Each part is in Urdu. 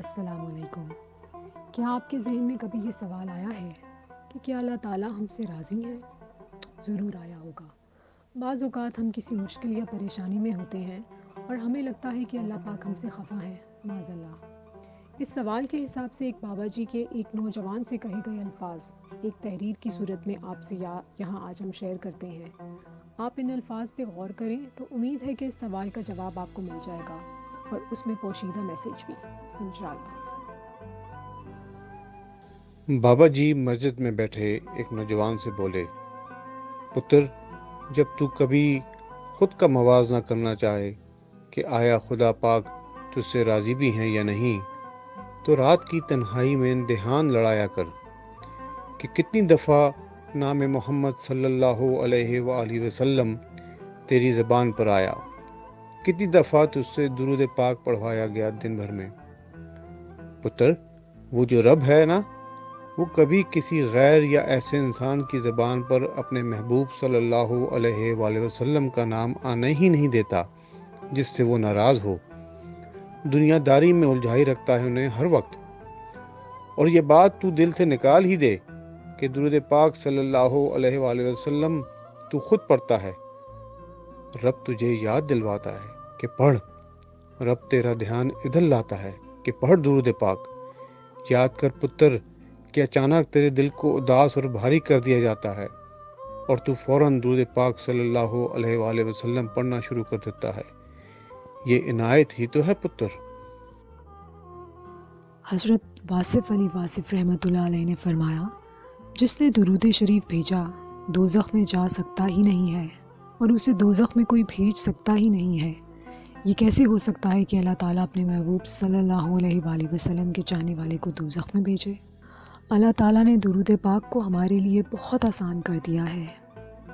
السلام علیکم۔ کیا آپ کے ذہن میں کبھی یہ سوال آیا ہے کہ کیا اللہ تعالیٰ ہم سے راضی ہیں؟ ضرور آیا ہوگا۔ بعض اوقات ہم کسی مشکل یا پریشانی میں ہوتے ہیں اور ہمیں لگتا ہے کہ اللہ پاک ہم سے خفا ہیں، معاذ اللہ۔ اس سوال کے حساب سے ایک بابا جی کے ایک نوجوان سے کہے گئے الفاظ ایک تحریر کی صورت میں آپ سے یہاں آج ہم شیئر کرتے ہیں۔ آپ ان الفاظ پہ غور کریں تو امید ہے کہ اس سوال کا جواب آپ کو مل جائے گا اور اس میں پوشیدہ میسیج بھی انشاءاللہ۔ بابا جی مسجد میں بیٹھے ایک نوجوان سے بولے، پتر، جب تو کبھی خود کا موازنہ کرنا چاہے کہ آیا خدا پاک تجھ سے راضی بھی ہیں یا نہیں، تو رات کی تنہائی میں دھیان لڑایا کر کہ کتنی دفعہ نام محمد صلی اللہ علیہ وآلہ وسلم تیری زبان پر آیا، کتنی دفعہ تجھ سے درود پاک پڑھوایا گیا دن بھر میں۔ پتر، وہ جو رب ہے نا، وہ کبھی کسی غیر یا ایسے انسان کی زبان پر اپنے محبوب صلی اللہ علیہ وآلہ وسلم کا نام آنے ہی نہیں دیتا جس سے وہ ناراض ہو۔ دنیا داری میں الجھائی رکھتا ہے انہیں ہر وقت، اور یہ بات تو دل سے نکال ہی دے کہ درود پاک صلی اللہ علیہ وآلہ وسلم تو خود پڑھتا ہے۔ رب تجھے یاد دلواتا ہے کہ پڑھ، رب تیرا دھیان ادھر لاتا ہے کہ پڑھ درود پاک۔ یاد کر پتر کہ اچانک تیرے دل کو اداس اور بھاری کر دیا جاتا ہے اور تو فوراً درود پاک صلی اللہ علیہ وآلہ وسلم پڑھنا شروع کر دیتا ہے۔ یہ عنایت ہی تو ہے پتر۔ حضرت واصف علی واصف رحمۃ اللہ علیہ نے فرمایا، جس نے درود شریف بھیجا دوزخ میں جا سکتا ہی نہیں ہے اور اسے دوزخ میں کوئی بھیج سکتا ہی نہیں ہے۔ یہ کیسے ہو سکتا ہے کہ اللہ تعالیٰ اپنے محبوب صلی اللہ علیہ وآلہ وسلم کے چاہنے والے کو دوزخ میں بھیجے؟ اللہ تعالیٰ نے درود پاک کو ہمارے لیے بہت آسان کر دیا ہے۔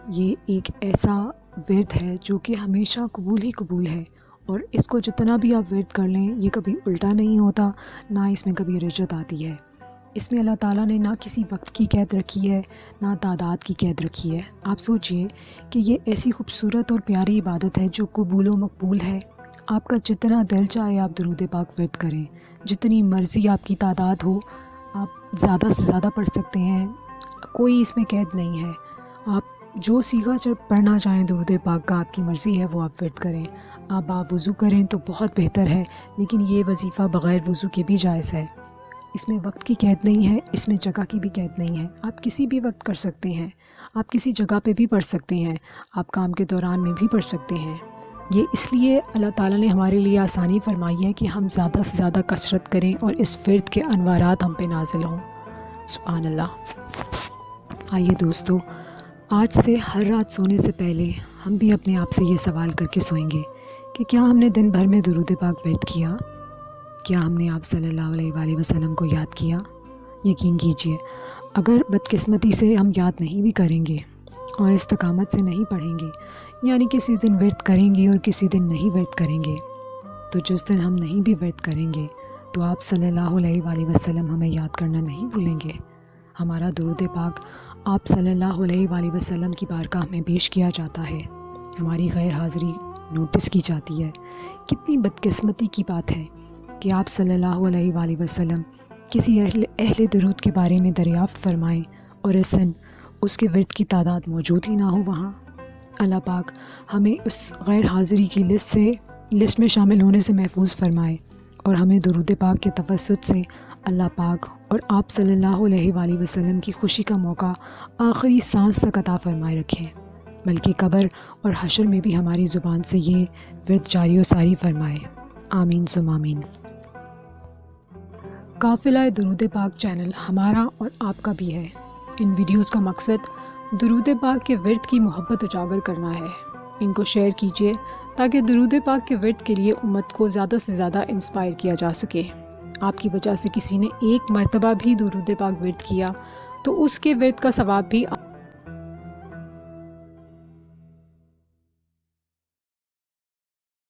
یہ ایک ایسا ورد ہے جو کہ ہمیشہ قبول ہی قبول ہے، اور اس کو جتنا بھی آپ ورد کر لیں یہ کبھی الٹا نہیں ہوتا، نہ اس میں کبھی رجعت آتی ہے۔ اس میں اللہ تعالیٰ نے نہ کسی وقت کی قید رکھی ہے، نہ تعداد کی قید رکھی ہے۔ آپ سوچئے کہ یہ ایسی خوبصورت اور پیاری عبادت ہے جو قبول و مقبول ہے۔ آپ کا جتنا دل چاہے آپ درود پاک ورد کریں، جتنی مرضی آپ کی تعداد ہو آپ زیادہ سے زیادہ پڑھ سکتے ہیں، کوئی اس میں قید نہیں ہے۔ آپ جو سیغہ پڑھنا چاہیں درود پاک کا آپ کی مرضی ہے وہ آپ ورد کریں۔ آپ باوضو کریں تو بہت بہتر ہے، لیکن یہ وظیفہ بغیر وضو کے بھی جائز ہے۔ اس میں وقت کی قید نہیں ہے، اس میں جگہ کی بھی قید نہیں ہے، آپ کسی بھی وقت کر سکتے ہیں، آپ کسی جگہ پہ بھی پڑھ سکتے ہیں، آپ کام کے دوران میں بھی پڑھ سکتے ہیں۔ یہ اس لیے اللہ تعالیٰ نے ہمارے لیے آسانی فرمائی ہے کہ ہم زیادہ سے زیادہ کثرت کریں اور اس ورد کے انوارات ہم پہ نازل ہوں۔ سبحان اللہ۔ آئیے دوستو، آج سے ہر رات سونے سے پہلے ہم بھی اپنے آپ سے یہ سوال کر کے سوئیں گے کہ کیا ہم نے دن بھر میں درود پاک ورد کیا؟ کیا ہم نے آپ صلی اللہ علیہ وآلہ وسلم کو یاد کیا؟ یقین کیجئے اگر بدقسمتی سے ہم یاد نہیں بھی کریں گے اور استقامت سے نہیں پڑھیں گے، یعنی کسی دن ورد کریں گے اور کسی دن نہیں ورد کریں گے، تو جس دن ہم نہیں بھی ورد کریں گے تو آپ صلی اللہ علیہ وآلہ وسلم ہمیں یاد کرنا نہیں بھولیں گے۔ ہمارا درود پاک آپ صلی اللہ علیہ وآلہ وسلم کی بارگاہ میں پیش کیا جاتا ہے، ہماری غیر حاضری نوٹس کی جاتی ہے۔ کتنی بدقسمتی کی بات ہے کہ آپ صلی اللہ علیہ وآلہ وسلم کسی اہل درود کے بارے میں دریافت فرمائیں اور اس دن اس کے ورد کی تعداد موجود ہی نہ ہو وہاں۔ اللہ پاک ہمیں اس غیر حاضری کی لسٹ میں شامل ہونے سے محفوظ فرمائے اور ہمیں درود پاک کے توسط سے اللہ پاک اور آپ صلی اللہ علیہ وآلہ وسلم کی خوشی کا موقع آخری سانس تک عطا فرمائے رکھیں، بلکہ قبر اور حشر میں بھی ہماری زبان سے یہ ورد جاری و ساری فرمائے۔ آمین ثم آمین۔ قافلہ درود پاک چینل ہمارا اور آپ کا بھی ہے۔ ان ویڈیوز کا مقصد درود پاک کے ورد کی محبت اجاگر کرنا ہے۔ ان کو شیئر کیجیے تاکہ درود پاک کے ورد کے لیے امت کو زیادہ سے زیادہ انسپائر کیا جا سکے۔ آپ کی وجہ سے کسی نے ایک مرتبہ بھی درود پاک ورد کیا تو اس کے ورد کا ثواب بھی